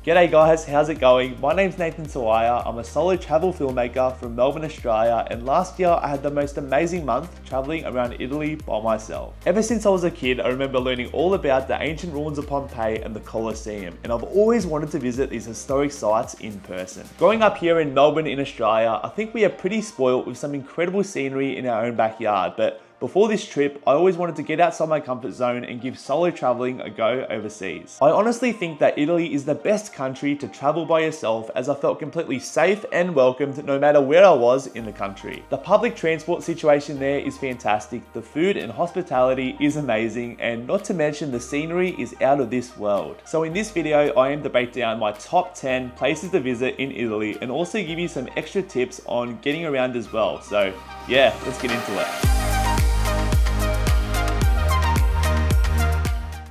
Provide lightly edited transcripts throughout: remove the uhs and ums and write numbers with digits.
G'day guys, how's it going? My name's Nathan Sawaya. I'm a solo travel filmmaker from Melbourne, Australia, and last year I had the most amazing month traveling around Italy by myself. Ever since I was a kid, I remember learning all about the ancient ruins of Pompeii and the Colosseum, and I've always wanted to visit these historic sites in person. Growing up here in Melbourne in Australia, I think we are pretty spoilt with some incredible scenery in our own backyard, but before this trip, I always wanted to get outside my comfort zone and give solo traveling a go overseas. I honestly think that Italy is the best country to travel by yourself, as I felt completely safe and welcomed no matter where I was in the country. The public transport situation there is fantastic, the food and hospitality is amazing, and not to mention the scenery is out of this world. So in this video, I aim to break down my top 10 places to visit in Italy and also give you some extra tips on getting around as well. So yeah, let's get into it.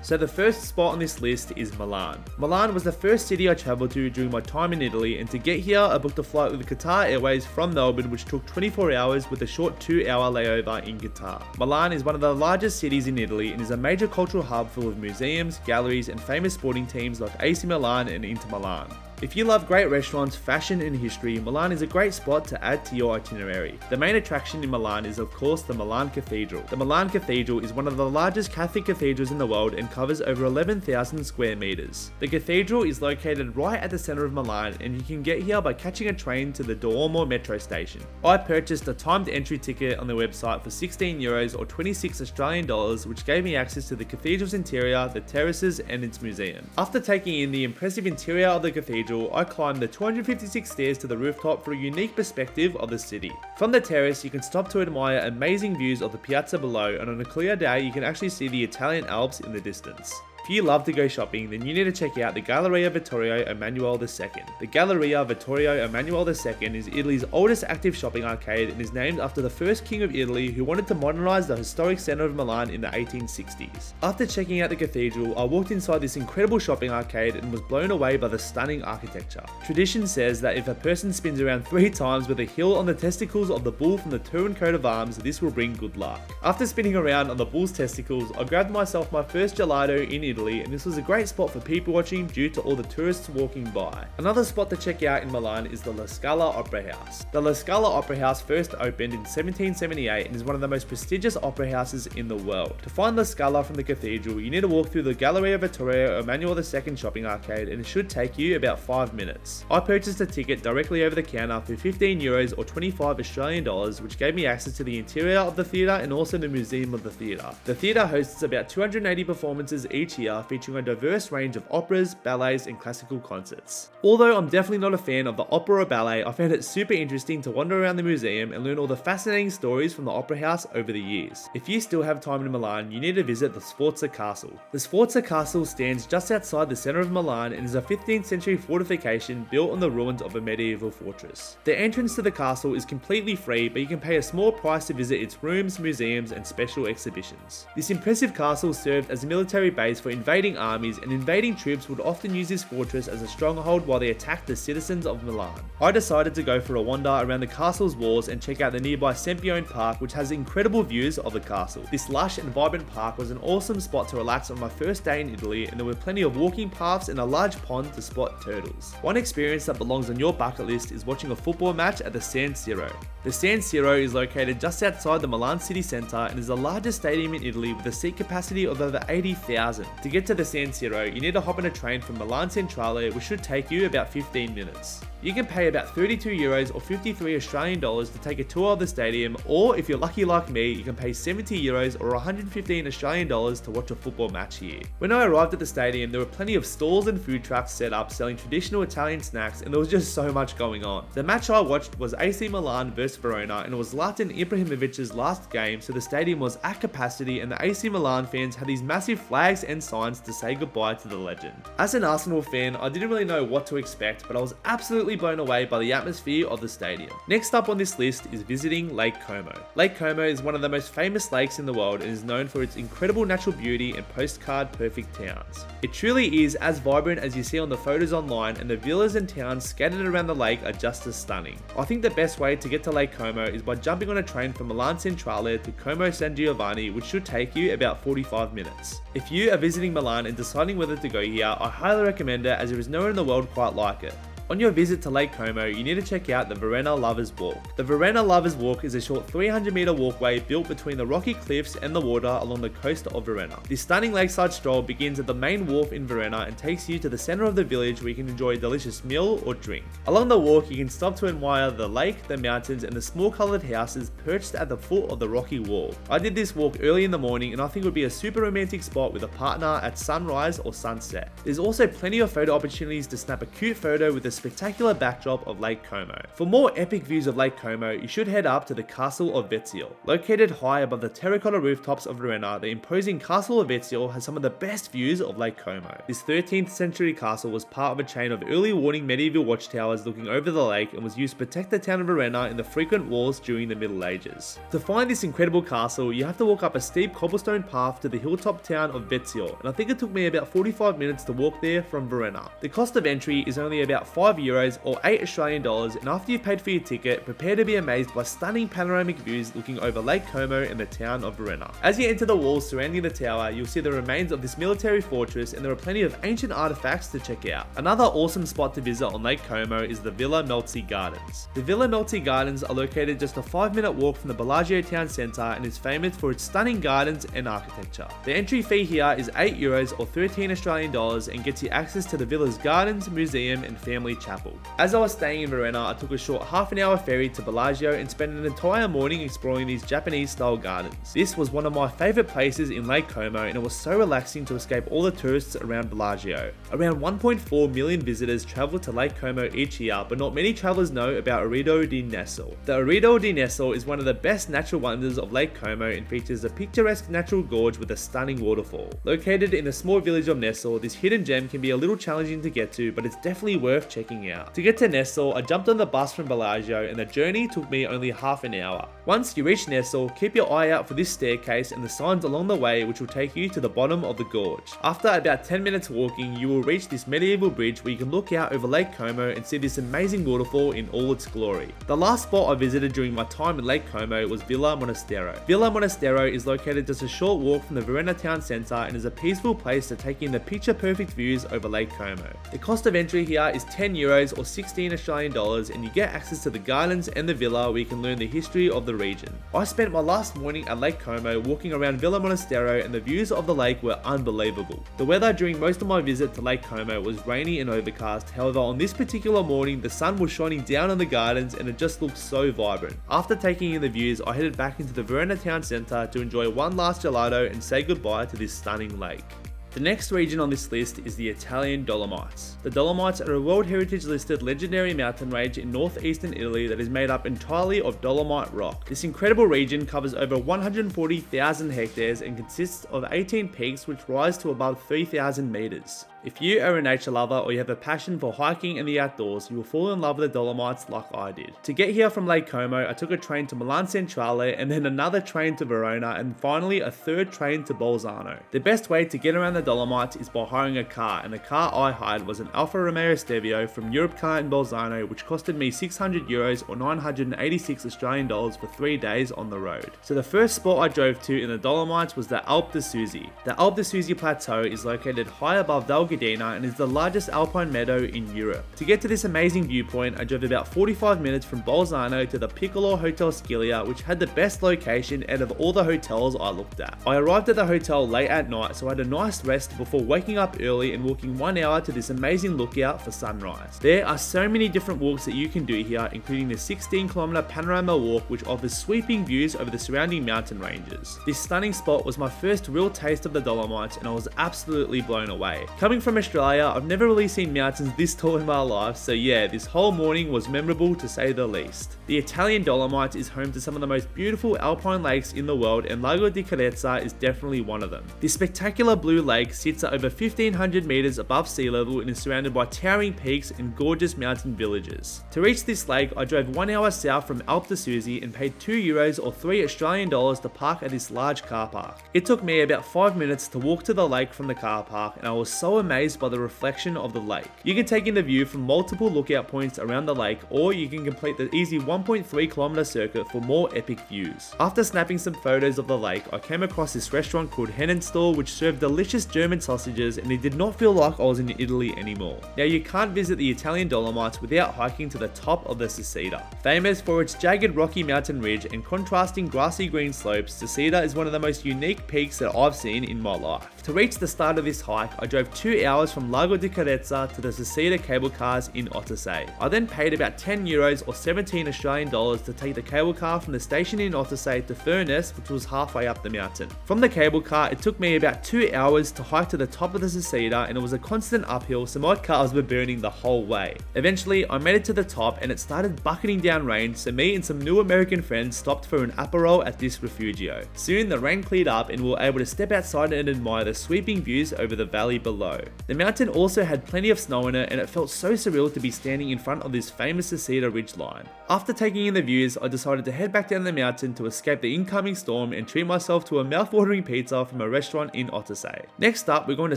So the first spot on this list is Milan. Milan was the first city I travelled to during my time in Italy, and to get here I booked a flight with Qatar Airways from Melbourne, which took 24 hours with a short 2-hour layover in Qatar. Milan is one of the largest cities in Italy and is a major cultural hub full of museums, galleries and famous sporting teams like AC Milan and Inter Milan. If you love great restaurants, fashion and history, Milan is a great spot to add to your itinerary. The main attraction in Milan is of course the Milan Cathedral. The Milan Cathedral is one of the largest Catholic cathedrals in the world and covers over 11,000 square meters. The cathedral is located right at the center of Milan, and you can get here by catching a train to the Duomo metro station. I purchased a timed entry ticket on the website for €16 or 26 Australian dollars, which gave me access to the cathedral's interior, the terraces and its museum. After taking in the impressive interior of the cathedral, I climbed the 256 stairs to the rooftop for a unique perspective of the city. From the terrace, you can stop to admire amazing views of the piazza below, and on a clear day, you can actually see the Italian Alps in the distance. If you love to go shopping, then you need to check out the Galleria Vittorio Emanuele II. The Galleria Vittorio Emanuele II is Italy's oldest active shopping arcade and is named after the first king of Italy who wanted to modernise the historic centre of Milan in the 1860s. After checking out the cathedral, I walked inside this incredible shopping arcade and was blown away by the stunning architecture. Tradition says that if a person spins around 3 times with a hill on the testicles of the bull from the Turin coat of arms, this will bring good luck. After spinning around on the bull's testicles, I grabbed myself my first gelato in Italy, and this was a great spot for people watching due to all the tourists walking by. Another spot to check out in Milan is the La Scala Opera House. The La Scala Opera House first opened in 1778 and is one of the most prestigious opera houses in the world. To find La Scala from the cathedral, you need to walk through the Galleria Vittorio Emanuele II shopping arcade, and it should take you about 5 minutes. I purchased a ticket directly over the counter for €15 or 25 Australian dollars, which gave me access to the interior of the theatre and also the museum of the theatre. The theatre hosts about 280 performances each year, featuring a diverse range of operas, ballets and classical concerts. Although I'm definitely not a fan of the opera or ballet, I found it super interesting to wander around the museum and learn all the fascinating stories from the opera house over the years. If you still have time in Milan, you need to visit the Sforza Castle. The Sforza Castle stands just outside the centre of Milan and is a 15th century fortification built on the ruins of a medieval fortress. The entrance to the castle is completely free, but you can pay a small price to visit its rooms, museums and special exhibitions. This impressive castle served as a military base for invading armies, and invading troops would often use this fortress as a stronghold while they attacked the citizens of Milan. I decided to go for a wander around the castle's walls and check out the nearby Sempione Park, which has incredible views of the castle. This lush and vibrant park was an awesome spot to relax on my first day in Italy, and there were plenty of walking paths and a large pond to spot turtles. One experience that belongs on your bucket list is watching a football match at the San Siro. The San Siro is located just outside the Milan city centre and is the largest stadium in Italy with a seat capacity of over 80,000. To get to the San Siro, you need to hop on a train from Milan Centrale, which should take you about 15 minutes. You can pay about €32 or 53 Australian dollars to take a tour of the stadium, or if you're lucky like me, you can pay €70 or 115 Australian dollars to watch a football match here. When I arrived at the stadium, there were plenty of stalls and food trucks set up selling traditional Italian snacks, and there was just so much going on. The match I watched was AC Milan vs Verona, and it was Zlatan Ibrahimovic's last game, so the stadium was at capacity and the AC Milan fans had these massive flags and signs to say goodbye to the legend. As an Arsenal fan, I didn't really know what to expect, but I was absolutely absolutely blown away by the atmosphere of the stadium. Next up on this list is visiting Lake Como. Lake Como is one of the most famous lakes in the world and is known for its incredible natural beauty and postcard perfect towns. It truly is as vibrant as you see on the photos online, and the villas and towns scattered around the lake are just as stunning. I think the best way to get to Lake Como is by jumping on a train from Milan Centrale to Como San Giovanni, which should take you about 45 minutes. If you are visiting Milan and deciding whether to go here, I highly recommend it as there is nowhere in the world quite like it. On your visit to Lake Como, you need to check out the Varenna Lovers Walk. The Varenna Lovers Walk is a short 300-meter walkway built between the rocky cliffs and the water along the coast of Varenna. This stunning lakeside stroll begins at the main wharf in Varenna and takes you to the center of the village where you can enjoy a delicious meal or drink. Along the walk, you can stop to admire the lake, the mountains, and the small colored houses perched at the foot of the rocky wall. I did this walk early in the morning and I think it would be a super romantic spot with a partner at sunrise or sunset. There's also plenty of photo opportunities to snap a cute photo with a spectacular backdrop of Lake Como. For more epic views of Lake Como, you should head up to the Castle of Vezio. Located high above the terracotta rooftops of Verona, the imposing Castle of Vezio has some of the best views of Lake Como. This 13th century castle was part of a chain of early warning medieval watchtowers looking over the lake and was used to protect the town of Verona in the frequent wars during the Middle Ages. To find this incredible castle, you have to walk up a steep cobblestone path to the hilltop town of Vezio, and I think it took me about 45 minutes to walk there from Verona. The cost of entry is only about €5 or $8 Australian, and after you've paid for your ticket, prepare to be amazed by stunning panoramic views looking over Lake Como and the town of Verona. As you enter the walls surrounding the tower, you'll see the remains of this military fortress, and there are plenty of ancient artifacts to check out. Another awesome spot to visit on Lake Como is the Villa Melzi Gardens. The Villa Melzi Gardens are located just a 5-minute walk from the Bellagio town centre and is famous for its stunning gardens and architecture. The entry fee here is €8 or $13 Australian and gets you access to the villa's gardens, museum and family chapel. As I was staying in Verona, I took a short half-an-hour ferry to Bellagio and spent an entire morning exploring these Japanese-style gardens. This was one of my favourite places in Lake Como, and it was so relaxing to escape all the tourists around Bellagio. Around 1.4 million visitors travel to Lake Como each year, but not many travellers know about Orido di Nesso. The Orido di Nesso is one of the best natural wonders of Lake Como and features a picturesque natural gorge with a stunning waterfall. Located in the small village of Nesso, this hidden gem can be a little challenging to get to, but it's definitely worth checking out. To get to Nesso, I jumped on the bus from Bellagio and the journey took me only half an hour. Once you reach Nesso, keep your eye out for this staircase and the signs along the way which will take you to the bottom of the gorge. After about 10 minutes walking, you will reach this medieval bridge where you can look out over Lake Como and see this amazing waterfall in all its glory. The last spot I visited during my time in Lake Como was Villa Monastero. Villa Monastero is located just a short walk from the Verona town centre and is a peaceful place to take in the picture-perfect views over Lake Como. The cost of entry here is €10 or $16 Australian, and you get access to the gardens and the villa where you can learn the history of the region. I spent my last morning at Lake Como walking around Villa Monastero, and the views of the lake were unbelievable. The weather during most of my visit to Lake Como was rainy and overcast, however on this particular morning the sun was shining down on the gardens and it just looked so vibrant. After taking in the views, I headed back into the Verona town centre to enjoy one last gelato and say goodbye to this stunning lake. The next region on this list is the Italian Dolomites. The Dolomites are a World Heritage listed legendary mountain range in northeastern Italy that is made up entirely of Dolomite rock. This incredible region covers over 140,000 hectares and consists of 18 peaks which rise to above 3,000 meters. If you are a nature lover or you have a passion for hiking and the outdoors, you will fall in love with the Dolomites like I did. To get here from Lake Como, I took a train to Milan Centrale and then another train to Verona and finally a third train to Bolzano. The best way to get around the Dolomites is by hiring a car, and the car I hired was an Alfa Romeo Stelvio from Europcar in Bolzano, which costed me €600 or $986 Australian for 3 days on the road. So the first spot I drove to in the Dolomites was the Alpe di Siusi. The Alpe di Siusi plateau is located high above Garda and is the largest alpine meadow in Europe. To get to this amazing viewpoint, I drove about 45 minutes from Bolzano to the Piccolo Hotel Sciliar, which had the best location out of all the hotels I looked at. I arrived at the hotel late at night, so I had a nice rest before waking up early and walking 1 hour to this amazing lookout for sunrise. There are so many different walks that you can do here, including the 16-kilometer panorama walk, which offers sweeping views over the surrounding mountain ranges. This stunning spot was my first real taste of the Dolomites, and I was absolutely blown away. Coming from Australia, I've never really seen mountains this tall in my life, so yeah, this whole morning was memorable to say the least. The Italian Dolomites is home to some of the most beautiful alpine lakes in the world, and Lago di Carezza is definitely one of them. This spectacular blue lake lake sits at over 1500 meters above sea level and is surrounded by towering peaks and gorgeous mountain villages. To reach this lake, I drove 1 hour south from Alpe to Siusi and paid €2 or $3 to park at this large car park. It took me about 5 minutes to walk to the lake from the car park, and I was so amazed by the reflection of the lake. You can take in the view from multiple lookout points around the lake, or you can complete the easy 1.3 kilometer circuit for more epic views. After snapping some photos of the lake, I came across this restaurant called Hennenstall, which served delicious German sausages, and it did not feel like I was in Italy anymore. Now, you can't visit the Italian Dolomites without hiking to the top of the Sicily. Famous for its jagged rocky mountain ridge and contrasting grassy green slopes, Sicily is one of the most unique peaks that I've seen in my life. To reach the start of this hike, I drove 2 hours from Lago di Carezza to the Sicily cable cars in Ottesay. I then paid about €10 or $17 to take the cable car from the station in Ottesay to Furnace, which was halfway up the mountain. From the cable car, it took me about 2 hours to hike to the top of the Sicily, and it was a constant uphill, so my calves were burning the whole way. Eventually, I made it to the top and it started bucketing down rain, so me and some new American friends stopped for an Aperol at this refugio. Soon the rain cleared up and we were able to step outside and admire the sweeping views over the valley below. The mountain also had plenty of snow in it, and it felt so surreal to be standing in front of this famous Sicily ridgeline. After taking in the views, I decided to head back down the mountain to escape the incoming storm and treat myself to a mouth-watering pizza from a restaurant in Ottesay. Next up, we're going to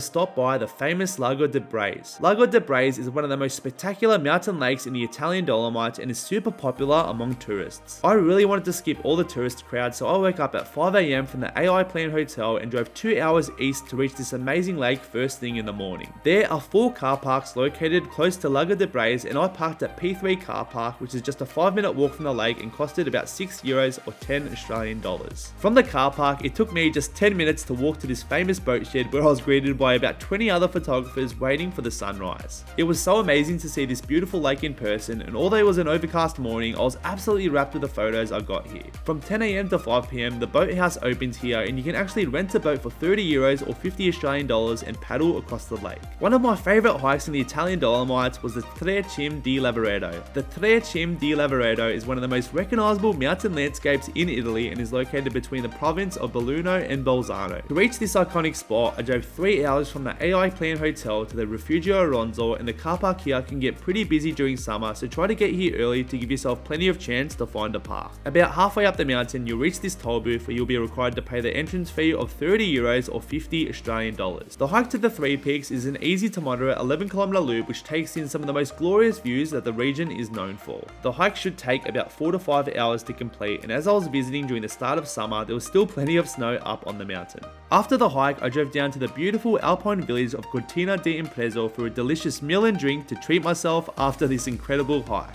stop by the famous Lago di Braise. Lago di Braise is one of the most spectacular mountain lakes in the Italian Dolomites and is super popular among tourists. I really wanted to skip all the tourist crowd, so I woke up at 5 AM from the AI Plan Hotel and drove 2 hours east to reach this amazing lake first thing in the morning. There are 4 car parks located close to Lago di Braise, and I parked at P3 car park, which is just a 5-minute walk from the lake and costed about €6 or $10. From the car park, it took me just 10 minutes to walk to this famous boat shed where I was greeted by about 20 other photographers waiting for the sunrise. It was so amazing to see this beautiful lake in person, and although it was an overcast morning, I was absolutely wrapped with the photos I got here. From 10 AM to 5 PM, the boathouse opens here, and you can actually rent a boat for €30 or $50 and paddle across the lake. One of my favourite hikes in the Italian Dolomites was the Tre Cime di Lavaredo. The Tre Cime di Lavaredo is one of the most recognisable mountain landscapes in Italy and is located between the province of Belluno and Bolzano. To reach this iconic spot, I drove 3 hours from the AI Plan Hotel to the Refugio Aronzo, and the car park here can get pretty busy during summer, so try to get here early to give yourself plenty of chance to find a park. About halfway up the mountain, you'll reach this toll booth where you'll be required to pay the entrance fee of €30 or $50. The hike to the Three Peaks is an easy to moderate 11-kilometer loop which takes in some of the most glorious views that the region is known for. The hike should take about 4 to 5 hours to complete, and as I was visiting during the start of summer, there was still plenty of snow up on the mountain. After the hike, I drove down to the beautiful alpine village of Cortina d'Ampezzo for a delicious meal and drink to treat myself after this incredible hike.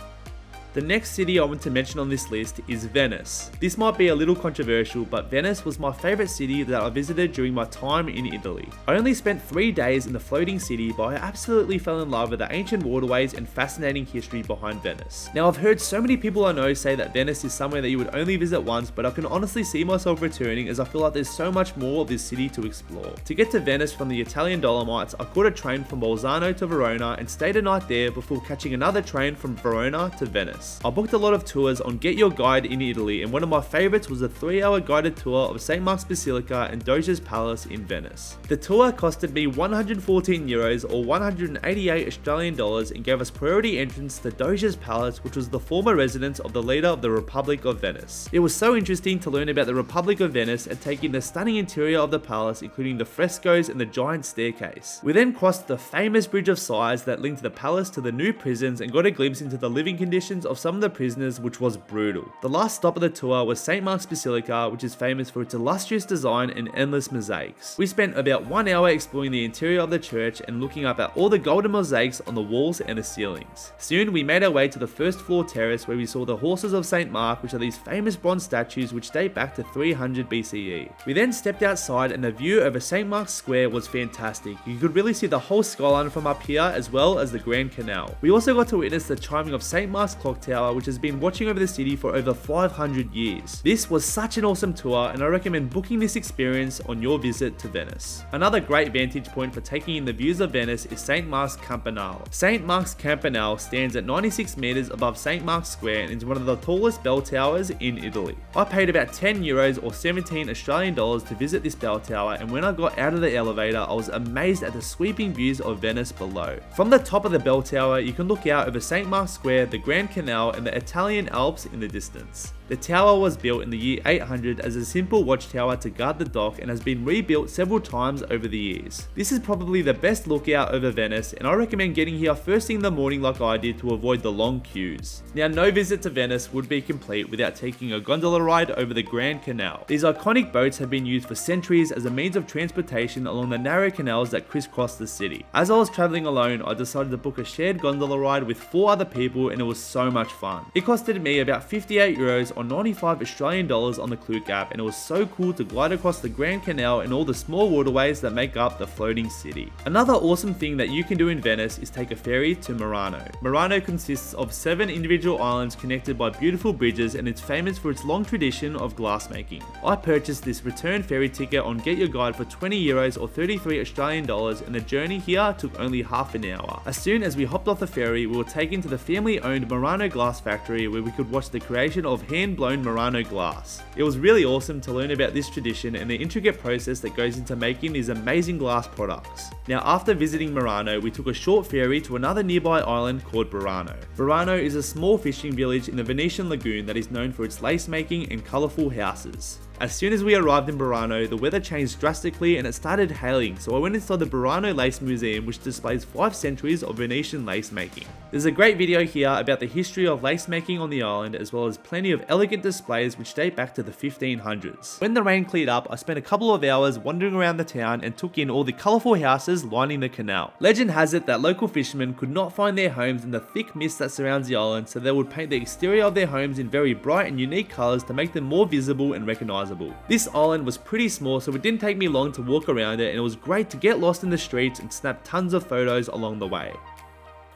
The next city I want to mention on this list is Venice. This might be a little controversial, but Venice was my favourite city that I visited during my time in Italy. I only spent 3 days in the floating city, but I absolutely fell in love with the ancient waterways and fascinating history behind Venice. Now, I've heard so many people I know say that Venice is somewhere that you would only visit once, but I can honestly see myself returning as I feel like there's so much more of this city to explore. To get to Venice from the Italian Dolomites, I caught a train from Bolzano to Verona and stayed a night there before catching another train from Verona to Venice. I booked a lot of tours on Get Your Guide in Italy, and one of my favourites was a 3-hour guided tour of St. Mark's Basilica and Doge's Palace in Venice. The tour costed me €114 or $188 and gave us priority entrance to Doge's Palace, which was the former residence of the leader of the Republic of Venice. It was so interesting to learn about the Republic of Venice and take in the stunning interior of the palace, including the frescoes and the giant staircase. We then crossed the famous Bridge of Sighs that linked the palace to the new prisons and got a glimpse into the living conditions of some of the prisoners, which was brutal. The last stop of the tour was St. Mark's Basilica, which is famous for its illustrious design and endless mosaics. We spent about 1 hour exploring the interior of the church and looking up at all the golden mosaics on the walls and the ceilings. Soon we made our way to the first floor terrace where we saw the horses of St. Mark, which are these famous bronze statues which date back to 300 BCE. We then stepped outside and the view over St. Mark's Square was fantastic. You could really see the whole skyline from up here as well as the Grand Canal. We also got to witness the chiming of St. Mark's clock tower which has been watching over the city for over 500 years. This was such an awesome tour, and I recommend booking this experience on your visit to Venice. Another great vantage point for taking in the views of Venice is St. Mark's Campanile. St. Mark's Campanile stands at 96 meters above St. Mark's Square and is one of the tallest bell towers in Italy. I paid about €10 or 17 Australian dollars to visit this bell tower, and when I got out of the elevator I was amazed at the sweeping views of Venice below. From the top of the bell tower you can look out over St. Mark's Square, the Grand Canal and the Italian Alps in the distance. The tower was built in the year 800 as a simple watchtower to guard the dock and has been rebuilt several times over the years. This is probably the best lookout over Venice, and I recommend getting here first thing in the morning like I did to avoid the long queues. Now, no visit to Venice would be complete without taking a gondola ride over the Grand Canal. These iconic boats have been used for centuries as a means of transportation along the narrow canals that crisscross the city. As I was travelling alone, I decided to book a shared gondola ride with 4 other people, and it was so much fun. It costed me about €58 or 95 Australian dollars on the Klook app, and it was so cool to glide across the Grand Canal and all the small waterways that make up the floating city. Another awesome thing that you can do in Venice is take a ferry to Murano. Murano consists of 7 individual islands connected by beautiful bridges, and it's famous for its long tradition of glassmaking. I purchased this return ferry ticket on Get Your Guide for €20 or 33 Australian dollars, and the journey here took only half an hour. As soon as we hopped off the ferry, we were taken to the family-owned Murano glass factory where we could watch the creation of hand-blown Murano glass. It was really awesome to learn about this tradition and the intricate process that goes into making these amazing glass products. Now, after visiting Murano, we took a short ferry to another nearby island called Verona. Verona is a small fishing village in the Venetian lagoon that is known for its lace making and colourful houses. As soon as we arrived in Verona, the weather changed drastically and it started hailing, so I went inside the Verona Lace Museum, which displays 5 centuries of Venetian lace making. There's a great video here about the history of lace making on the island, as well as plenty of elegant displays which date back to the 1500s. When the rain cleared up, I spent a couple of hours wandering around the town and took in all the colourful houses lining the canal. Legend has it that local fishermen could not find their homes in the thick mist that surrounds the island, so they would paint the exterior of their homes in very bright and unique colours to make them more visible and recognisable. This island was pretty small, so it didn't take me long to walk around it, and it was great to get lost in the streets and snap tons of photos along the way.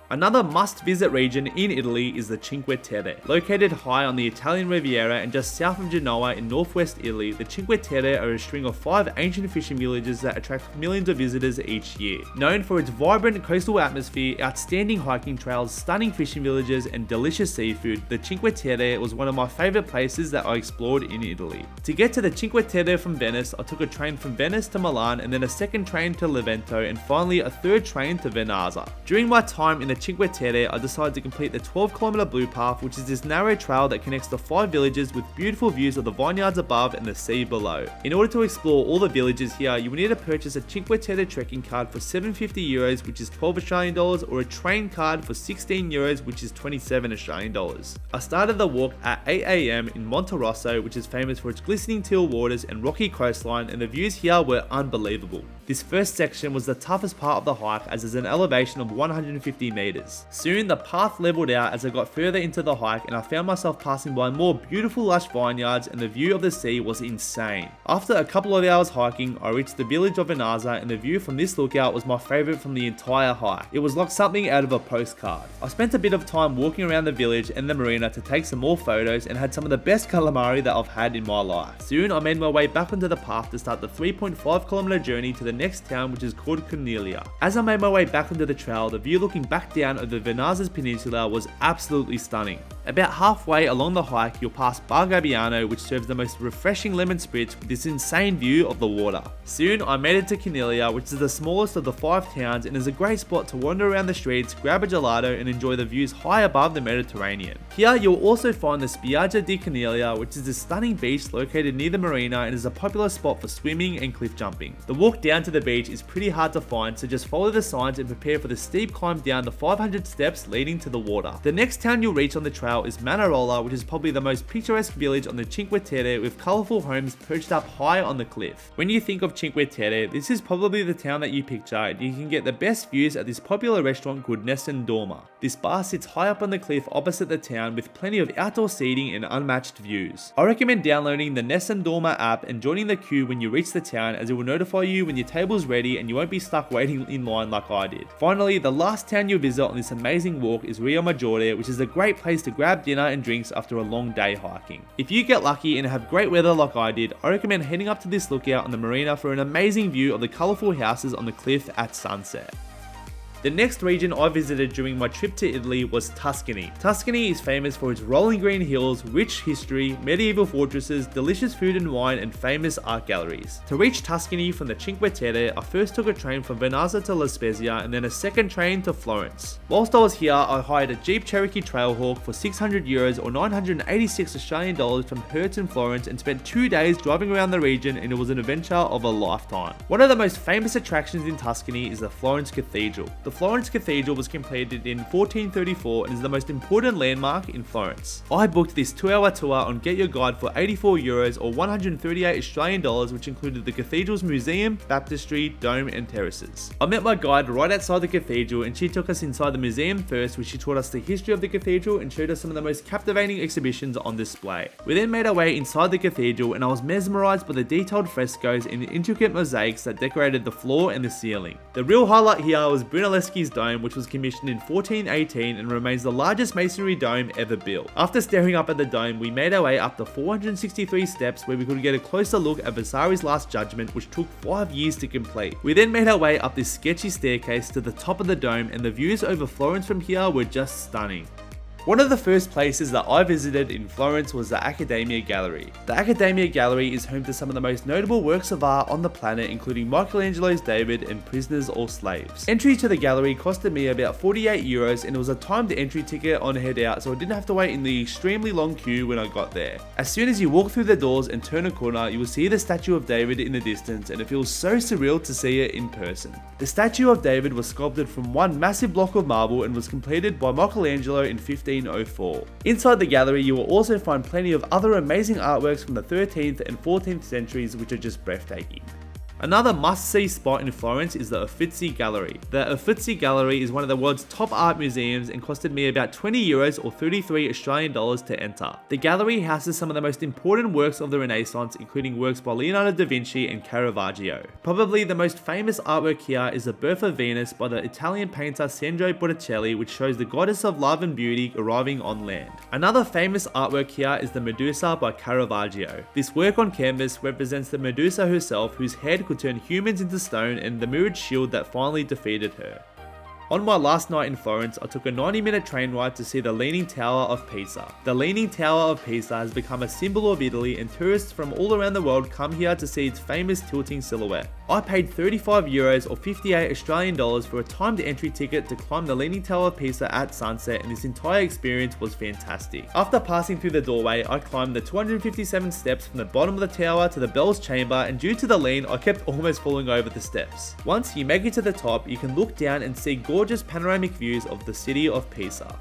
Another must-visit region in Italy is the Cinque Terre. Located high on the Italian Riviera and just south of Genoa in northwest Italy, the Cinque Terre are a string of 5 ancient fishing villages that attract millions of visitors each year. Known for its vibrant coastal atmosphere, outstanding hiking trails, stunning fishing villages, and delicious seafood, the Cinque Terre was one of my favourite places that I explored in Italy. To get to the Cinque Terre from Venice, I took a train from Venice to Milan, and then a second train to Levanto, and finally a third train to Vernazza. During my time in the Cinque Terre, I decided to complete the 12km Blue Path, which is this narrow trail that connects the 5 villages with beautiful views of the vineyards above and the sea below. In order to explore all the villages here, you will need to purchase a Cinque Terre trekking card for €750, which is 12 Australian dollars, or a train card for €16, which is 27 Australian dollars. I started the walk at 8 AM in Monte Rosso, which is famous for its glistening teal waters and rocky coastline, and the views here were unbelievable. This first section was the toughest part of the hike, as there's an elevation of 150 meters. Soon the path leveled out as I got further into the hike, and I found myself passing by more beautiful lush vineyards, and the view of the sea was insane. After a couple of hours hiking, I reached the village of Vernazza, and the view from this lookout was my favourite from the entire hike. It was like something out of a postcard. I spent a bit of time walking around the village and the marina to take some more photos, and had some of the best calamari that I've had in my life. Soon I made my way back onto the path to start the 3.5km journey to the next town, which is called Cortina. As I made my way back onto the trail, the view looking back down over Vernazza's peninsula was absolutely stunning. About halfway along the hike, you'll pass Bar Gabbiano, which serves the most refreshing lemon spritz with this insane view of the water. Soon I made it to Cortina, which is the smallest of the 5 towns and is a great spot to wander around the streets, grab a gelato, and enjoy the views high above the Mediterranean. Here you'll also find the Spiaggia di Cortina, which is a stunning beach located near the marina and is a popular spot for swimming and cliff jumping. The walk down to the beach is pretty hard to find, so just follow the signs and prepare for the steep climb down the 500 steps leading to the water. The next town you'll reach on the trail is Manarola, which is probably the most picturesque village on the Cinque Terre, with colourful homes perched up high on the cliff. When you think of Cinque Terre, this is probably the town that you picture, and you can get the best views at this popular restaurant called Nessun Dorma. This bar sits high up on the cliff opposite the town with plenty of outdoor seating and unmatched views. I recommend downloading the Nessun Dorma app and joining the queue when you reach the town, as it will notify you when your table is ready and you won't be stuck waiting in line like I did. Finally, the last town you'll visit on this amazing walk is Rio Maggiore, which is a great place to grab dinner and drinks after a long day hiking. If you get lucky and have great weather like I did, I recommend heading up to this lookout on the marina for an amazing view of the colourful houses on the cliff at sunset. The next region I visited during my trip to Italy was Tuscany. Tuscany is famous for its rolling green hills, rich history, medieval fortresses, delicious food and wine, and famous art galleries. To reach Tuscany from the Cinque Terre, I first took a train from Vernazza to La Spezia and then a second train to Florence. Whilst I was here, I hired a Jeep Cherokee Trailhawk for €600 or 986 Australian dollars from Hertz in Florence and spent 2 days driving around the region, and it was an adventure of a lifetime. One of the most famous attractions in Tuscany is the Florence Cathedral. The Florence Cathedral was completed in 1434 and is the most important landmark in Florence. I booked this 2-hour tour on Get Your Guide for €84 or 138 Australian dollars, which included the cathedral's museum, baptistry, dome and terraces. I met my guide right outside the cathedral and she took us inside the museum first, where she taught us the history of the cathedral and showed us some of the most captivating exhibitions on display. We then made our way inside the cathedral and I was mesmerized by the detailed frescoes and the intricate mosaics that decorated the floor and the ceiling. The real highlight here was Brunelleschi's dome, which was commissioned in 1418 and remains the largest masonry dome ever built. After staring up at the dome, we made our way up the 463 steps where we could get a closer look at Vasari's Last Judgment, which took 5 years to complete. We then made our way up this sketchy staircase to the top of the dome, and the views over Florence from here were just stunning. One of the first places that I visited in Florence was the Accademia Gallery. The Accademia Gallery is home to some of the most notable works of art on the planet, including Michelangelo's David and Prisoners or Slaves. Entry to the gallery costed me about €48 and it was a timed entry ticket on head out, so I didn't have to wait in the extremely long queue when I got there. As soon as you walk through the doors and turn a corner, you will see the statue of David in the distance, and it feels so surreal to see it in person. The statue of David was sculpted from one massive block of marble and was completed by Michelangelo in 1504. Inside the gallery, you will also find plenty of other amazing artworks from the 13th and 14th centuries, which are just breathtaking. Another must-see spot in Florence is the Uffizi Gallery. The Uffizi Gallery is one of the world's top art museums and costed me about €20 or 33 Australian dollars to enter. The gallery houses some of the most important works of the Renaissance, including works by Leonardo da Vinci and Caravaggio. Probably the most famous artwork here is the Birth of Venus by the Italian painter Sandro Botticelli, which shows the goddess of love and beauty arriving on land. Another famous artwork here is the Medusa by Caravaggio. This work on canvas represents the Medusa herself, whose head could turn humans into stone, and the mirrored shield that finally defeated her. On my last night in Florence, I took a 90-minute train ride to see the Leaning Tower of Pisa. The Leaning Tower of Pisa has become a symbol of Italy, and tourists from all around the world come here to see its famous tilting silhouette. I paid €35 or 58 Australian dollars for a timed entry ticket to climb the Leaning Tower of Pisa at sunset, and this entire experience was fantastic. After passing through the doorway, I climbed the 257 steps from the bottom of the tower to the bell's chamber, and due to the lean, I kept almost falling over the steps. Once you make it to the top, you can look down and see gorgeous panoramic views of the city of Pisa.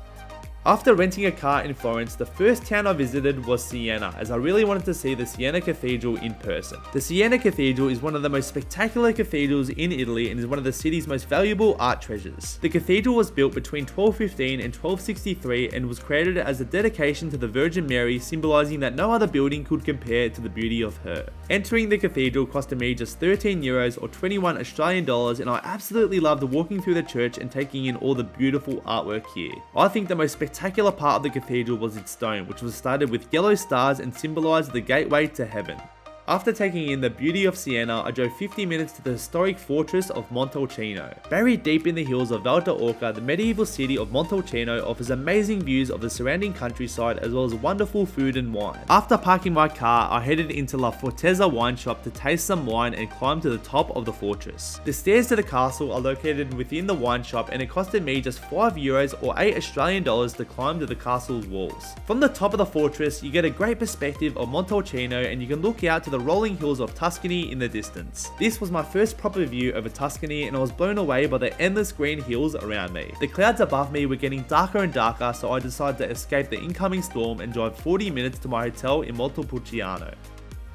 After renting a car in Florence, the first town I visited was Siena, as I really wanted to see the Siena Cathedral in person. The Siena Cathedral is one of the most spectacular cathedrals in Italy and is one of the city's most valuable art treasures. The cathedral was built between 1215 and 1263 and was created as a dedication to the Virgin Mary, symbolising that no other building could compare to the beauty of her. Entering the cathedral costed me just €13 or 21 Australian dollars, and I absolutely loved walking through the church and taking in all the beautiful artwork here. I think the most spectacular part of the cathedral was its dome, which was studded with yellow stars and symbolised the gateway to heaven. After taking in the beauty of Siena, I drove 50 minutes to the historic fortress of Montepulciano. Buried deep in the hills of Val d'Orca, the medieval city of Montepulciano offers amazing views of the surrounding countryside as well as wonderful food and wine. After parking my car, I headed into La Fortezza wine shop to taste some wine and climb to the top of the fortress. The stairs to the castle are located within the wine shop, and it costed me just €5 or 8 Australian dollars to climb to the castle's walls. From the top of the fortress, you get a great perspective of Montepulciano, and you can look out to the rolling hills of Tuscany in the distance. This was my first proper view over Tuscany, and I was blown away by the endless green hills around me. The clouds above me were getting darker and darker, so I decided to escape the incoming storm and drive 40 minutes to my hotel in Montepulciano.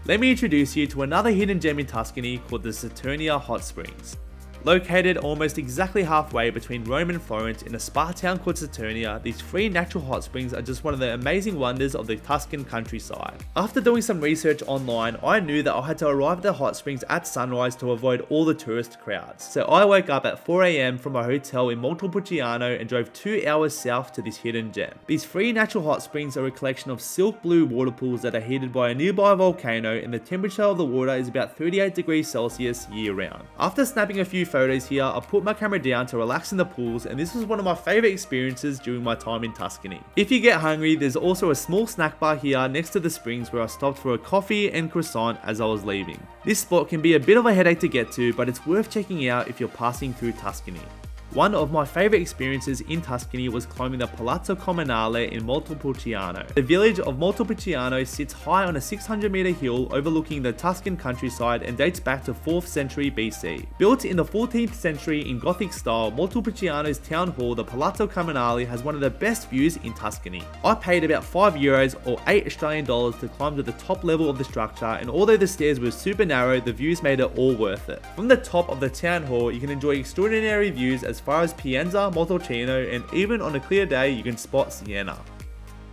Let me introduce you to another hidden gem in Tuscany called the Saturnia Hot Springs. Located almost exactly halfway between Rome and Florence in a spa town called Saturnia, these 3 natural hot springs are just one of the amazing wonders of the Tuscan countryside. After doing some research online, I knew that I had to arrive at the hot springs at sunrise to avoid all the tourist crowds. So I woke up at 4 AM from my hotel in Montepulciano and drove 2 hours south to this hidden gem. These 3 natural hot springs are a collection of silk blue water pools that are heated by a nearby volcano, and the temperature of the water is about 38 degrees Celsius year round. After snapping a few photos here, I put my camera down to relax in the pools, and this was one of my favourite experiences during my time in Tuscany. If you get hungry, there's also a small snack bar here next to the springs where I stopped for a coffee and croissant as I was leaving. This spot can be a bit of a headache to get to, but it's worth checking out if you're passing through Tuscany. One of my favourite experiences in Tuscany was climbing the Palazzo Comunale in Montepulciano. The village of Montepulciano sits high on a 600-metre hill overlooking the Tuscan countryside and dates back to 4th century BC. Built in the 14th century in Gothic style, Montepulciano's town hall, the Palazzo Comunale, has one of the best views in Tuscany. I paid about €5 or $8 to climb to the top level of the structure, and although the stairs were super narrow, the views made it all worth it. From the top of the town hall, you can enjoy extraordinary views as far as Pienza, Montepulciano, and even on a clear day you can spot Siena.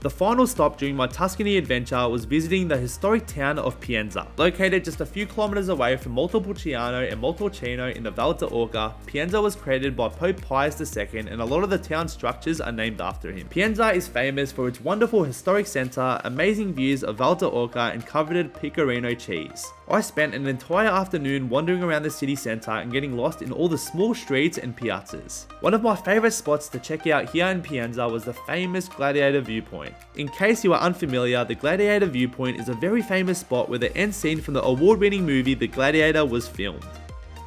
The final stop during my Tuscany adventure was visiting the historic town of Pienza. Located just a few kilometers away from Montepulciano and Montepulciano in the Val d'Orca, Pienza was created by Pope Pius II, and a lot of the town structures are named after him. Pienza is famous for its wonderful historic centre, amazing views of Val d'Orca, and coveted pecorino cheese. I spent an entire afternoon wandering around the city centre and getting lost in all the small streets and piazzas. One of my favourite spots to check out here in Pienza was the famous Gladiator Viewpoint. In case you are unfamiliar, the Gladiator Viewpoint is a very famous spot where the end scene from the award-winning movie The Gladiator was filmed.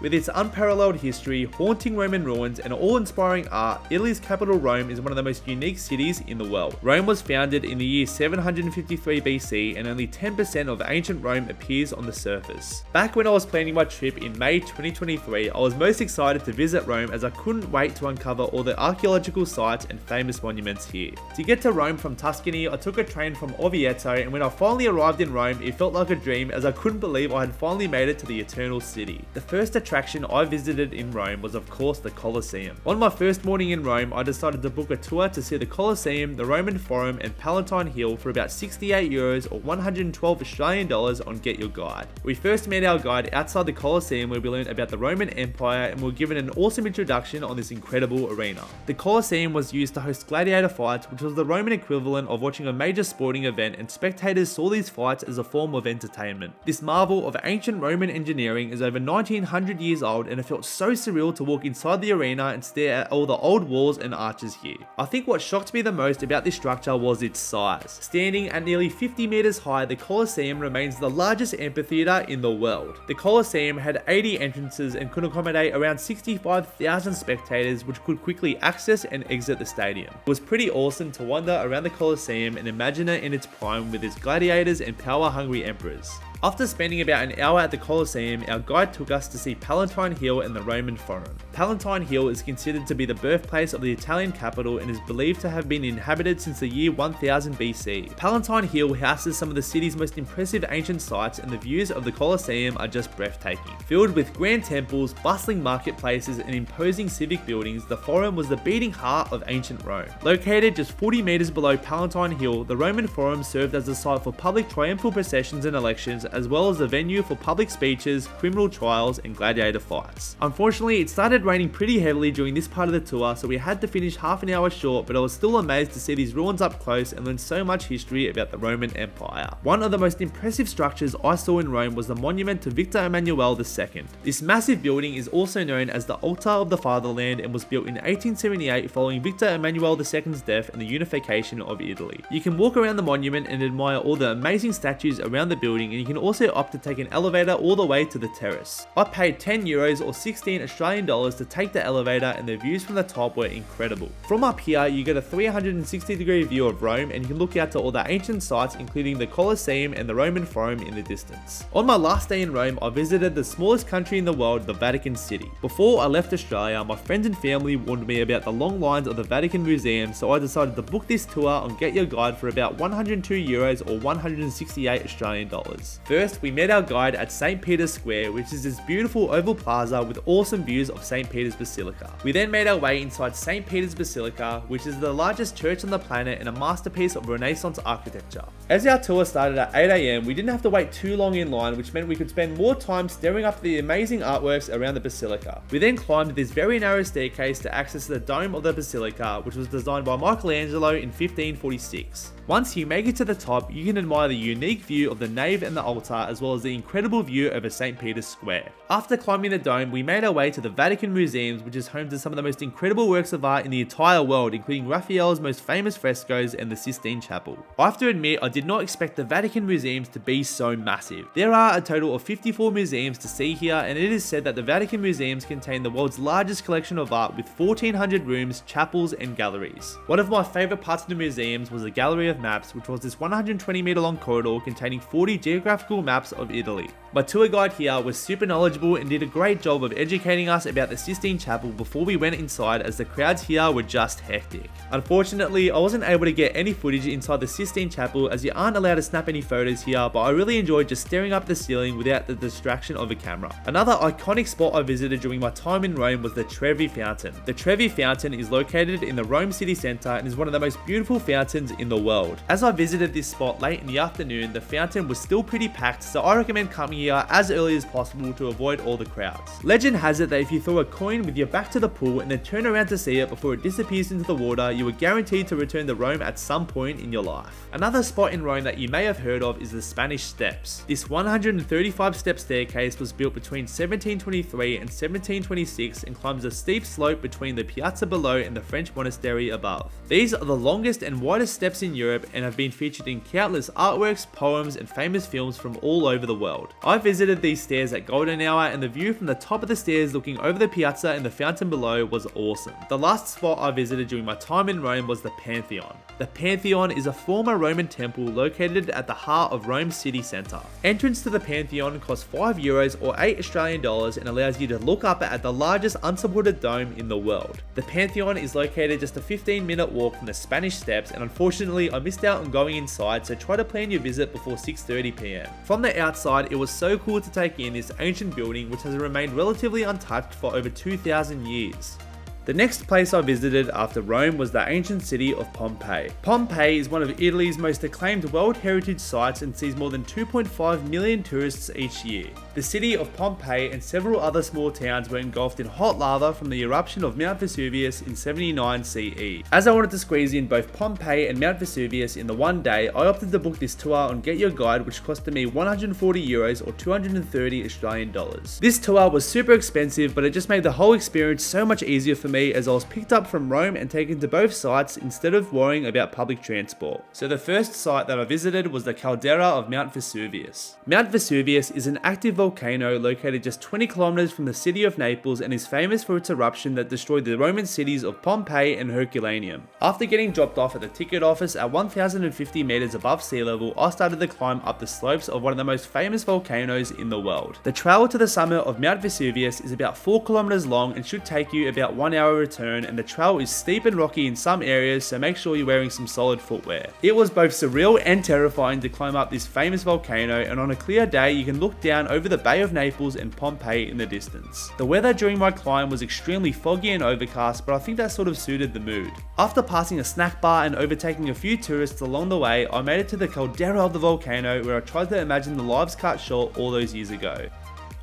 With its unparalleled history, haunting Roman ruins, and awe-inspiring art, Italy's capital Rome is one of the most unique cities in the world. Rome was founded in the year 753 BC, and only 10% of ancient Rome appears on the surface. Back when I was planning my trip in May 2023, I was most excited to visit Rome as I couldn't wait to uncover all the archaeological sites and famous monuments here. To get to Rome from Tuscany, I took a train from Orvieto, and when I finally arrived in Rome, it felt like a dream as I couldn't believe I had finally made it to the Eternal City. The first attraction I visited in Rome was of course the Colosseum. On my first morning in Rome, I decided to book a tour to see the Colosseum, the Roman Forum, and Palatine Hill for about €68 or $112 on Get Your Guide. We first met our guide outside the Colosseum where we learned about the Roman Empire and were given an awesome introduction on this incredible arena. The Colosseum was used to host gladiator fights, which was the Roman equivalent of watching a major sporting event, and spectators saw these fights as a form of entertainment. This marvel of ancient Roman engineering is over 1900 years old, and it felt so surreal to walk inside the arena and stare at all the old walls and arches here. I think what shocked me the most about this structure was its size. Standing at nearly 50 meters high, the Colosseum remains the largest amphitheater in the world. The Colosseum had 80 entrances and could accommodate around 65,000 spectators, which could quickly access and exit the stadium. It was pretty awesome to wander around the Colosseum and imagine it in its prime with its gladiators and power-hungry emperors. After spending about an hour at the Colosseum, our guide took us to see Palatine Hill and the Roman Forum. Palatine Hill is considered to be the birthplace of the Italian capital and is believed to have been inhabited since the year 1000 BC. Palatine Hill houses some of the city's most impressive ancient sites, and the views of the Colosseum are just breathtaking. Filled with grand temples, bustling marketplaces, and imposing civic buildings, the Forum was the beating heart of ancient Rome. Located just 40 meters below Palatine Hill, the Roman Forum served as a site for public triumphal processions and elections, as well as a venue for public speeches, criminal trials, and gladiator fights. Unfortunately, it started raining pretty heavily during this part of the tour, so we had to finish half an hour short, but I was still amazed to see these ruins up close and learn so much history about the Roman Empire. One of the most impressive structures I saw in Rome was the monument to Victor Emmanuel II. This massive building is also known as the Altar of the Fatherland and was built in 1878 following Victor Emmanuel II's death and the unification of Italy. You can walk around the monument and admire all the amazing statues around the building, and you can also opt to take an elevator all the way to the terrace. I paid €10 or $16 to take the elevator, and the views from the top were incredible. From up here, you get a 360-degree view of Rome, and you can look out to all the ancient sites including the Colosseum and the Roman Forum in the distance. On my last day in Rome, I visited the smallest country in the world, the Vatican City. Before I left Australia, my friends and family warned me about the long lines of the Vatican Museum, so I decided to book this tour on Get Your Guide for about €102 or $168. First, we met our guide at St. Peter's Square, which is this beautiful oval plaza with awesome views of St. Peter's Basilica. We then made our way inside St. Peter's Basilica, which is the largest church on the planet and a masterpiece of Renaissance architecture. As our tour started at 8 AM, we didn't have to wait too long in line, which meant we could spend more time staring up the amazing artworks around the basilica. We then climbed this very narrow staircase to access the dome of the basilica, which was designed by Michelangelo in 1546. Once you make it to the top, you can admire the unique view of the nave and the altar, as well as the incredible view over St. Peter's Square. After climbing the dome, we made our way to the Vatican Museums, which is home to some of the most incredible works of art in the entire world, including Raphael's most famous frescoes and the Sistine Chapel. I have to admit, I did not expect the Vatican Museums to be so massive. There are a total of 54 museums to see here, and it is said that the Vatican Museums contain the world's largest collection of art with 1,400 rooms, chapels, and galleries. One of my favourite parts of the museums was the Gallery of Maps, which was this 120-meter long corridor containing 40 geographical maps of Italy. My tour guide here was super knowledgeable and did a great job of educating us about the Sistine Chapel before we went inside, as the crowds here were just hectic. Unfortunately, I wasn't able to get any footage inside the Sistine Chapel, as you aren't allowed to snap any photos here, but I really enjoyed just staring up the ceiling without the distraction of a camera. Another iconic spot I visited during my time in Rome was the Trevi Fountain. The Trevi Fountain is located in the Rome city centre and is one of the most beautiful fountains in the world. As I visited this spot late in the afternoon, the fountain was still pretty packed, so I recommend coming here as early as possible to avoid all the crowds. Legend has it that if you throw a coin with your back to the pool and then turn around to see it before it disappears into the water, you are guaranteed to return to Rome at some point in your life. Another spot in Rome that you may have heard of is the Spanish Steps. This 135-step staircase was built between 1723 and 1726 and climbs a steep slope between the piazza below and the French monastery above. These are the longest and widest steps in Europe and have been featured in countless artworks, poems, and famous films from all over the world. I visited these stairs at golden hour, and the view from the top of the stairs looking over the piazza and the fountain below was awesome. The last spot I visited during my time in Rome was the Pantheon. The Pantheon is a former Roman temple located at the heart of Rome's city centre. Entrance to the Pantheon costs €5 or $8 and allows you to look up at the largest unsupported dome in the world. The Pantheon is located just a 15-minute walk from the Spanish Steps, and unfortunately I missed out on going inside, so try to plan your visit before 6:30 PM. From the outside, it was so cool to take in this ancient building, which has remained relatively untouched for over 2,000 years. The next place I visited after Rome was the ancient city of Pompeii. Pompeii is one of Italy's most acclaimed World Heritage sites and sees more than 2.5 million tourists each year. The city of Pompeii and several other small towns were engulfed in hot lava from the eruption of Mount Vesuvius in 79 CE. As I wanted to squeeze in both Pompeii and Mount Vesuvius in the one day, I opted to book this tour on Get Your Guide, which costed me €140 or $230. This tour was super expensive, but it just made the whole experience so much easier for me, as I was picked up from Rome and taken to both sites instead of worrying about public transport. So the first site that I visited was the caldera of Mount Vesuvius. Mount Vesuvius is an active volcano located just 20 kilometers from the city of Naples and is famous for its eruption that destroyed the Roman cities of Pompeii and Herculaneum. After getting dropped off at the ticket office at 1,050 meters above sea level, I started the climb up the slopes of one of the most famous volcanoes in the world. The trail to the summit of Mount Vesuvius is about 4 kilometers long and should take you about 1 hour return, and the trail is steep and rocky in some areas, so make sure you're wearing some solid footwear. It was both surreal and terrifying to climb up this famous volcano, and on a clear day you can look down over the Bay of Naples and Pompeii in the distance. The weather during my climb was extremely foggy and overcast, but I think that sort of suited the mood. After passing a snack bar and overtaking a few tourists along the way, I made it to the caldera of the volcano, where I tried to imagine the lives cut short all those years ago.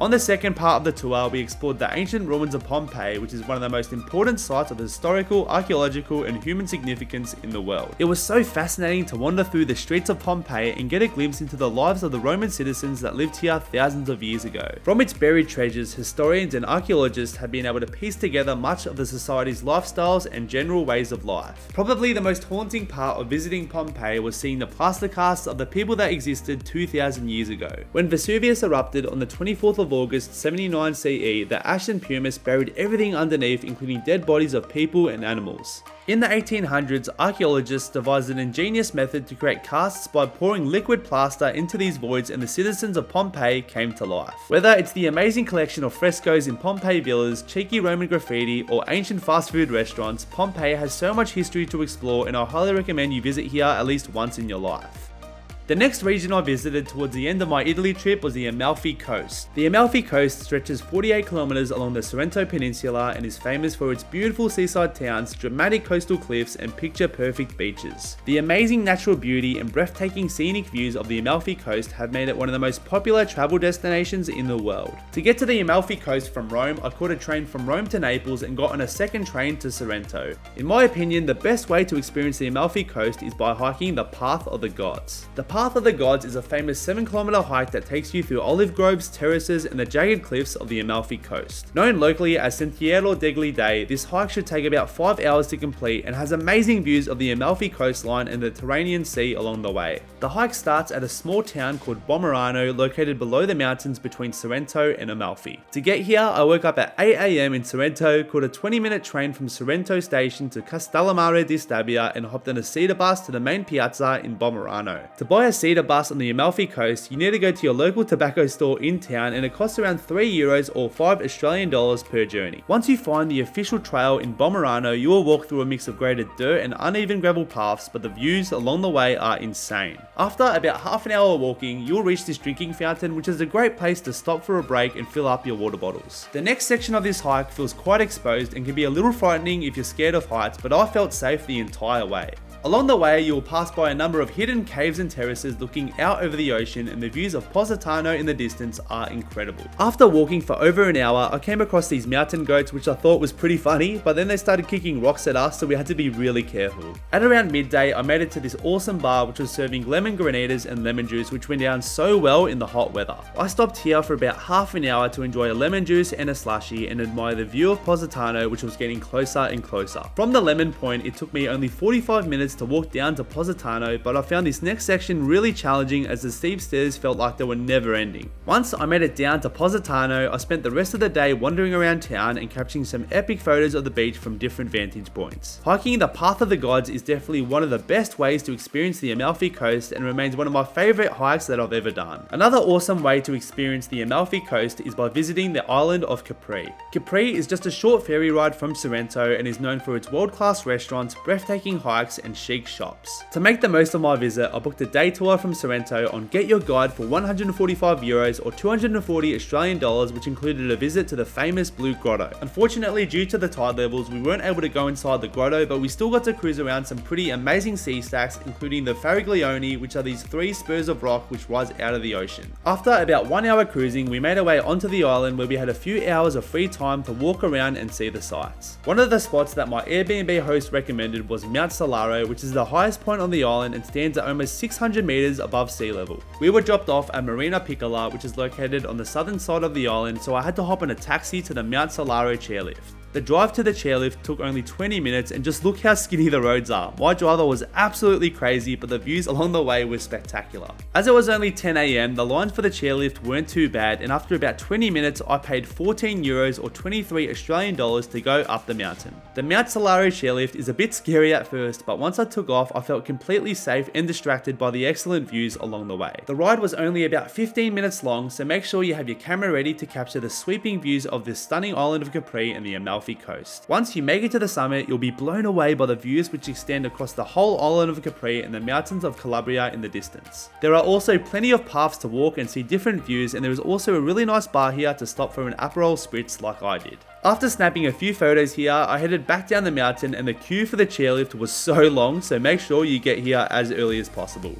On the second part of the tour, we explored the ancient ruins of Pompeii, which is one of the most important sites of historical, archaeological, and human significance in the world. It was so fascinating to wander through the streets of Pompeii and get a glimpse into the lives of the Roman citizens that lived here thousands of years ago. From its buried treasures, historians and archaeologists have been able to piece together much of the society's lifestyles and general ways of life. Probably the most haunting part of visiting Pompeii was seeing the plaster casts of the people that existed 2,000 years ago. When Vesuvius erupted on the 24th of August 79 CE, the ash and pumice buried everything underneath, including dead bodies of people and animals. In the 1800s, archaeologists devised an ingenious method to create casts by pouring liquid plaster into these voids, and the citizens of Pompeii came to life. Whether it's the amazing collection of frescoes in Pompeii villas, cheeky Roman graffiti, or ancient fast food restaurants, Pompeii has so much history to explore, and I highly recommend you visit here at least once in your life. The next region I visited towards the end of my Italy trip was the Amalfi Coast. The Amalfi Coast stretches 48 kilometers along the Sorrento Peninsula and is famous for its beautiful seaside towns, dramatic coastal cliffs, and picture-perfect beaches. The amazing natural beauty and breathtaking scenic views of the Amalfi Coast have made it one of the most popular travel destinations in the world. To get to the Amalfi Coast from Rome, I caught a train from Rome to Naples and got on a second train to Sorrento. In my opinion, the best way to experience the Amalfi Coast is by hiking the Path of the Gods. The Path of the Gods is a famous 7-kilometer hike that takes you through olive groves, terraces, and the jagged cliffs of the Amalfi Coast. Known locally as Sentiero degli Dei, this hike should take about 5 hours to complete and has amazing views of the Amalfi coastline and the Tyrrhenian Sea along the way. The hike starts at a small town called Bommerano, located below the mountains between Sorrento and Amalfi. To get here, I woke up at 8 AM in Sorrento, caught a 20-minute train from Sorrento station to Castellammare di Stabia, and hopped on a cedar bus to the main piazza in Bommerano. To buy a cedar bus on the Amalfi Coast, you need to go to your local tobacco store in town, and it costs around €3 or $5 per journey. Once you find the official trail in Bommerano, you will walk through a mix of graded dirt and uneven gravel paths, but the views along the way are insane. After about half an hour walking, you'll reach this drinking fountain, which is a great place to stop for a break and fill up your water bottles. The next section of this hike feels quite exposed and can be a little frightening if you're scared of heights, but I felt safe the entire way. Along the way, you will pass by a number of hidden caves and terraces looking out over the ocean, and the views of Positano in the distance are incredible. After walking for over an hour, I came across these mountain goats, which I thought was pretty funny, but then they started kicking rocks at us, so we had to be really careful. At around midday, I made it to this awesome bar which was serving lemon grenadiers and lemon juice, which went down so well in the hot weather. I stopped here for about half an hour to enjoy a lemon juice and a slushie and admire the view of Positano, which was getting closer and closer. From the lemon point, it took me only 45 minutes to walk down to Positano, but I found this next section really challenging as the steep stairs felt like they were never ending. Once I made it down to Positano, I spent the rest of the day wandering around town and capturing some epic photos of the beach from different vantage points. Hiking the Path of the Gods is definitely one of the best ways to experience the Amalfi Coast and remains one of my favourite hikes that I've ever done. Another awesome way to experience the Amalfi Coast is by visiting the island of Capri. Capri is just a short ferry ride from Sorrento and is known for its world-class restaurants, breathtaking hikes, and chic shops. To make the most of my visit, I booked a day tour from Sorrento on Get Your Guide for €145 or $240, which included a visit to the famous Blue Grotto. Unfortunately, due to the tide levels, we weren't able to go inside the grotto, but we still got to cruise around some pretty amazing sea stacks, including the Fariglioni, which are these 3 spurs of rock which rise out of the ocean. After about 1 hour cruising, we made our way onto the island where we had a few hours of free time to walk around and see the sights. One of the spots that my Airbnb host recommended was Mount Solaro, which is the highest point on the island and stands at almost 600 meters above sea level. We were dropped off at Marina Piccola, which is located on the southern side of the island, so I had to hop on a taxi to the Mount Solaro chairlift. The drive to the chairlift took only 20 minutes, and just look how skinny the roads are. My driver was absolutely crazy, but the views along the way were spectacular. As it was only 10 AM, the lines for the chairlift weren't too bad, and after about 20 minutes, I paid €14 or $23 to go up the mountain. The Mount Solaro chairlift is a bit scary at first, but once I took off, I felt completely safe and distracted by the excellent views along the way. The ride was only about 15 minutes long, so make sure you have your camera ready to capture the sweeping views of this stunning island of Capri and the Amalfi Coast. Once you make it to the summit, you'll be blown away by the views which extend across the whole island of Capri and the mountains of Calabria in the distance. There are also plenty of paths to walk and see different views, and there is also a really nice bar here to stop for an Aperol Spritz like I did. After snapping a few photos here, I headed back down the mountain, and the queue for the chairlift was so long, so make sure you get here as early as possible.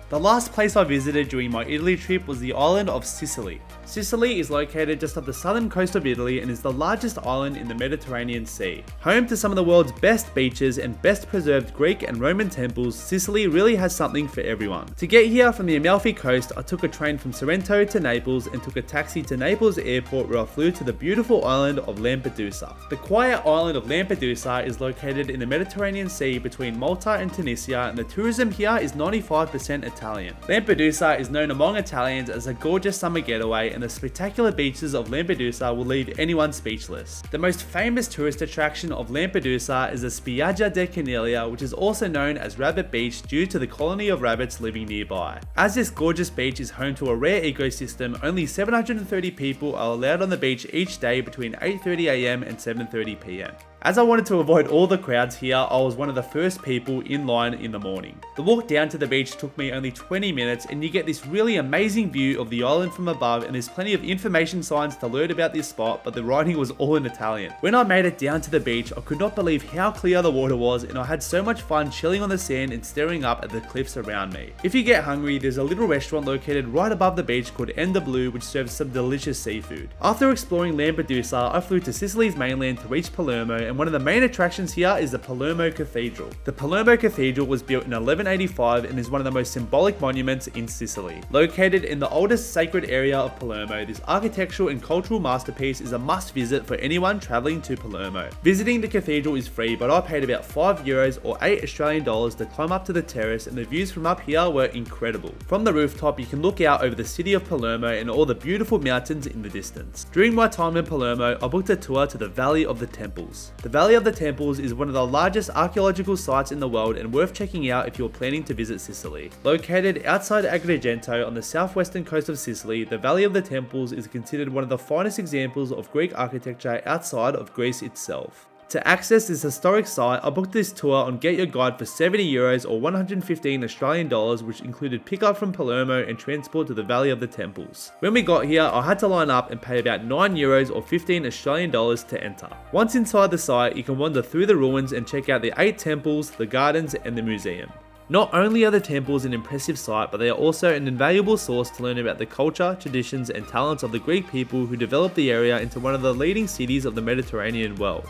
The last place I visited during my Italy trip was the island of Sicily. Sicily is located just off the southern coast of Italy and is the largest island in the Mediterranean Sea. Home to some of the world's best beaches and best preserved Greek and Roman temples, Sicily really has something for everyone. To get here from the Amalfi Coast, I took a train from Sorrento to Naples and took a taxi to Naples airport, where I flew to the beautiful island of Lampedusa. The quiet island of Lampedusa is located in the Mediterranean Sea between Malta and Tunisia, and the tourism here is 95% Italian. Lampedusa is known among Italians as a gorgeous summer getaway, and the spectacular beaches of Lampedusa will leave anyone speechless. The most famous tourist attraction of Lampedusa is the Spiaggia de Cornelia, which is also known as Rabbit Beach due to the colony of rabbits living nearby. As this gorgeous beach is home to a rare ecosystem, only 730 people are allowed on the beach each day between 8:30 AM and 7:30 PM. As I wanted to avoid all the crowds here, I was one of the first people in line in the morning. The walk down to the beach took me only 20 minutes, and you get this really amazing view of the island from above, and there's plenty of information signs to learn about this spot, but the writing was all in Italian. When I made it down to the beach, I could not believe how clear the water was, and I had so much fun chilling on the sand and staring up at the cliffs around me. If you get hungry, there's a little restaurant located right above the beach called Enda Blue, which serves some delicious seafood. After exploring Lampedusa, I flew to Sicily's mainland to reach Palermo, and one of the main attractions here is the Palermo Cathedral. The Palermo Cathedral was built in 1185 and is one of the most symbolic monuments in Sicily. Located in the oldest sacred area of Palermo, this architectural and cultural masterpiece is a must visit for anyone travelling to Palermo. Visiting the cathedral is free, but I paid about €5 or $8 to climb up to the terrace, and the views from up here were incredible. From the rooftop, you can look out over the city of Palermo and all the beautiful mountains in the distance. During my time in Palermo, I booked a tour to the Valley of the Temples. The Valley of the Temples is one of the largest archaeological sites in the world and worth checking out if you're planning to visit Sicily. Located outside Agrigento on the southwestern coast of Sicily, the Valley of the Temples is considered one of the finest examples of Greek architecture outside of Greece itself. To access this historic site, I booked this tour on Get Your Guide for €70 or $115, which included pickup from Palermo and transport to the Valley of the Temples. When we got here, I had to line up and pay about €9 or $15 to enter. Once inside the site, you can wander through the ruins and check out the 8 temples, the gardens, and the museum. Not only are the temples an impressive sight, but they are also an invaluable source to learn about the culture, traditions, and talents of the Greek people who developed the area into one of the leading cities of the Mediterranean world.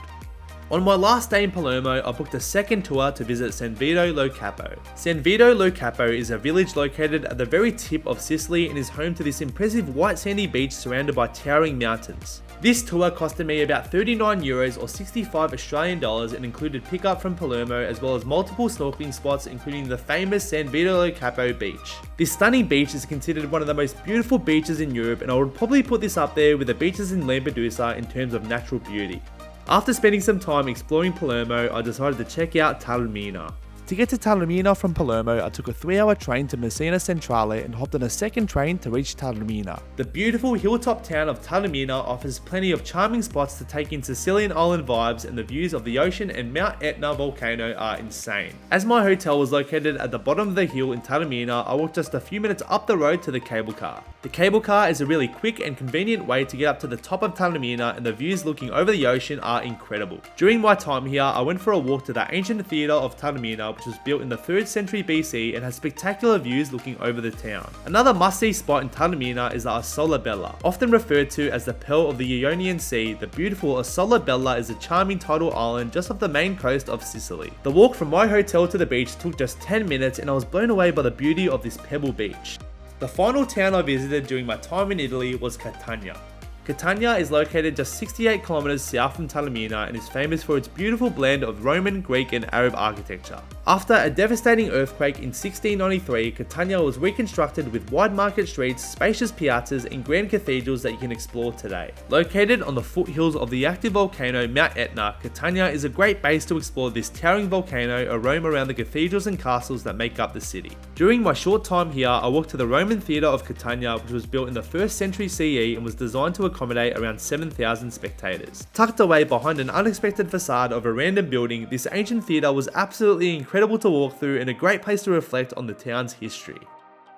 On my last day in Palermo, I booked a second tour to visit San Vito lo Capo. San Vito lo Capo is a village located at the very tip of Sicily and is home to this impressive white sandy beach surrounded by towering mountains. This tour costed me about €39 or $65 and included pickup from Palermo as well as multiple snorkeling spots, including the famous San Vito lo Capo beach. This stunning beach is considered one of the most beautiful beaches in Europe, and I would probably put this up there with the beaches in Lampedusa in terms of natural beauty. After spending some time exploring Palermo, I decided to check out Taormina. To get to Taormina from Palermo, I took a 3-hour train to Messina Centrale and hopped on a second train to reach Taormina. The beautiful hilltop town of Taormina offers plenty of charming spots to take in Sicilian island vibes, and the views of the ocean and Mount Etna volcano are insane. As my hotel was located at the bottom of the hill in Taormina, I walked just a few minutes up the road to the cable car. The cable car is a really quick and convenient way to get up to the top of Taormina, and the views looking over the ocean are incredible. During my time here, I went for a walk to the ancient theatre of Taormina, which was built in the 3rd century BC and has spectacular views looking over the town. Another must-see spot in Taormina is the Isola Bella. Often referred to as the Pearl of the Ionian Sea, the beautiful Isola Bella is a charming tidal island just off the main coast of Sicily. The walk from my hotel to the beach took just 10 minutes, and I was blown away by the beauty of this pebble beach. The final town I visited during my time in Italy was Catania. Catania is located just 68 kilometers south from Taormina and is famous for its beautiful blend of Roman, Greek, and Arab architecture. After a devastating earthquake in 1693, Catania was reconstructed with wide market streets, spacious piazzas, and grand cathedrals that you can explore today. Located on the foothills of the active volcano Mount Etna, Catania is a great base to explore this towering volcano or roam around the cathedrals and castles that make up the city. During my short time here, I walked to the Roman Theatre of Catania, which was built in the 1st century CE and was designed to accommodate around 7,000 spectators. Tucked away behind an unexpected facade of a random building, this ancient theatre was absolutely incredible to walk through and a great place to reflect on the town's history.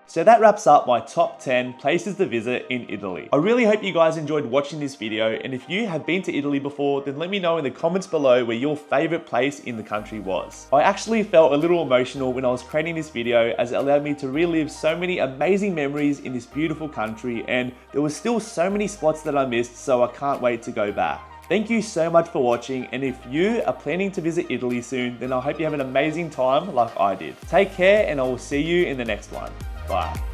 So that wraps up my top 10 places to visit in Italy. I really hope you guys enjoyed watching this video, and if you have been to Italy before, then let me know in the comments below where your favourite place in the country was. I actually felt a little emotional when I was creating this video, as it allowed me to relive so many amazing memories in this beautiful country, and there were still so many spots that I missed, so I can't wait to go back. Thank you so much for watching, and if you are planning to visit Italy soon, then I hope you have an amazing time like I did. Take care, and I will see you in the next one. Bye.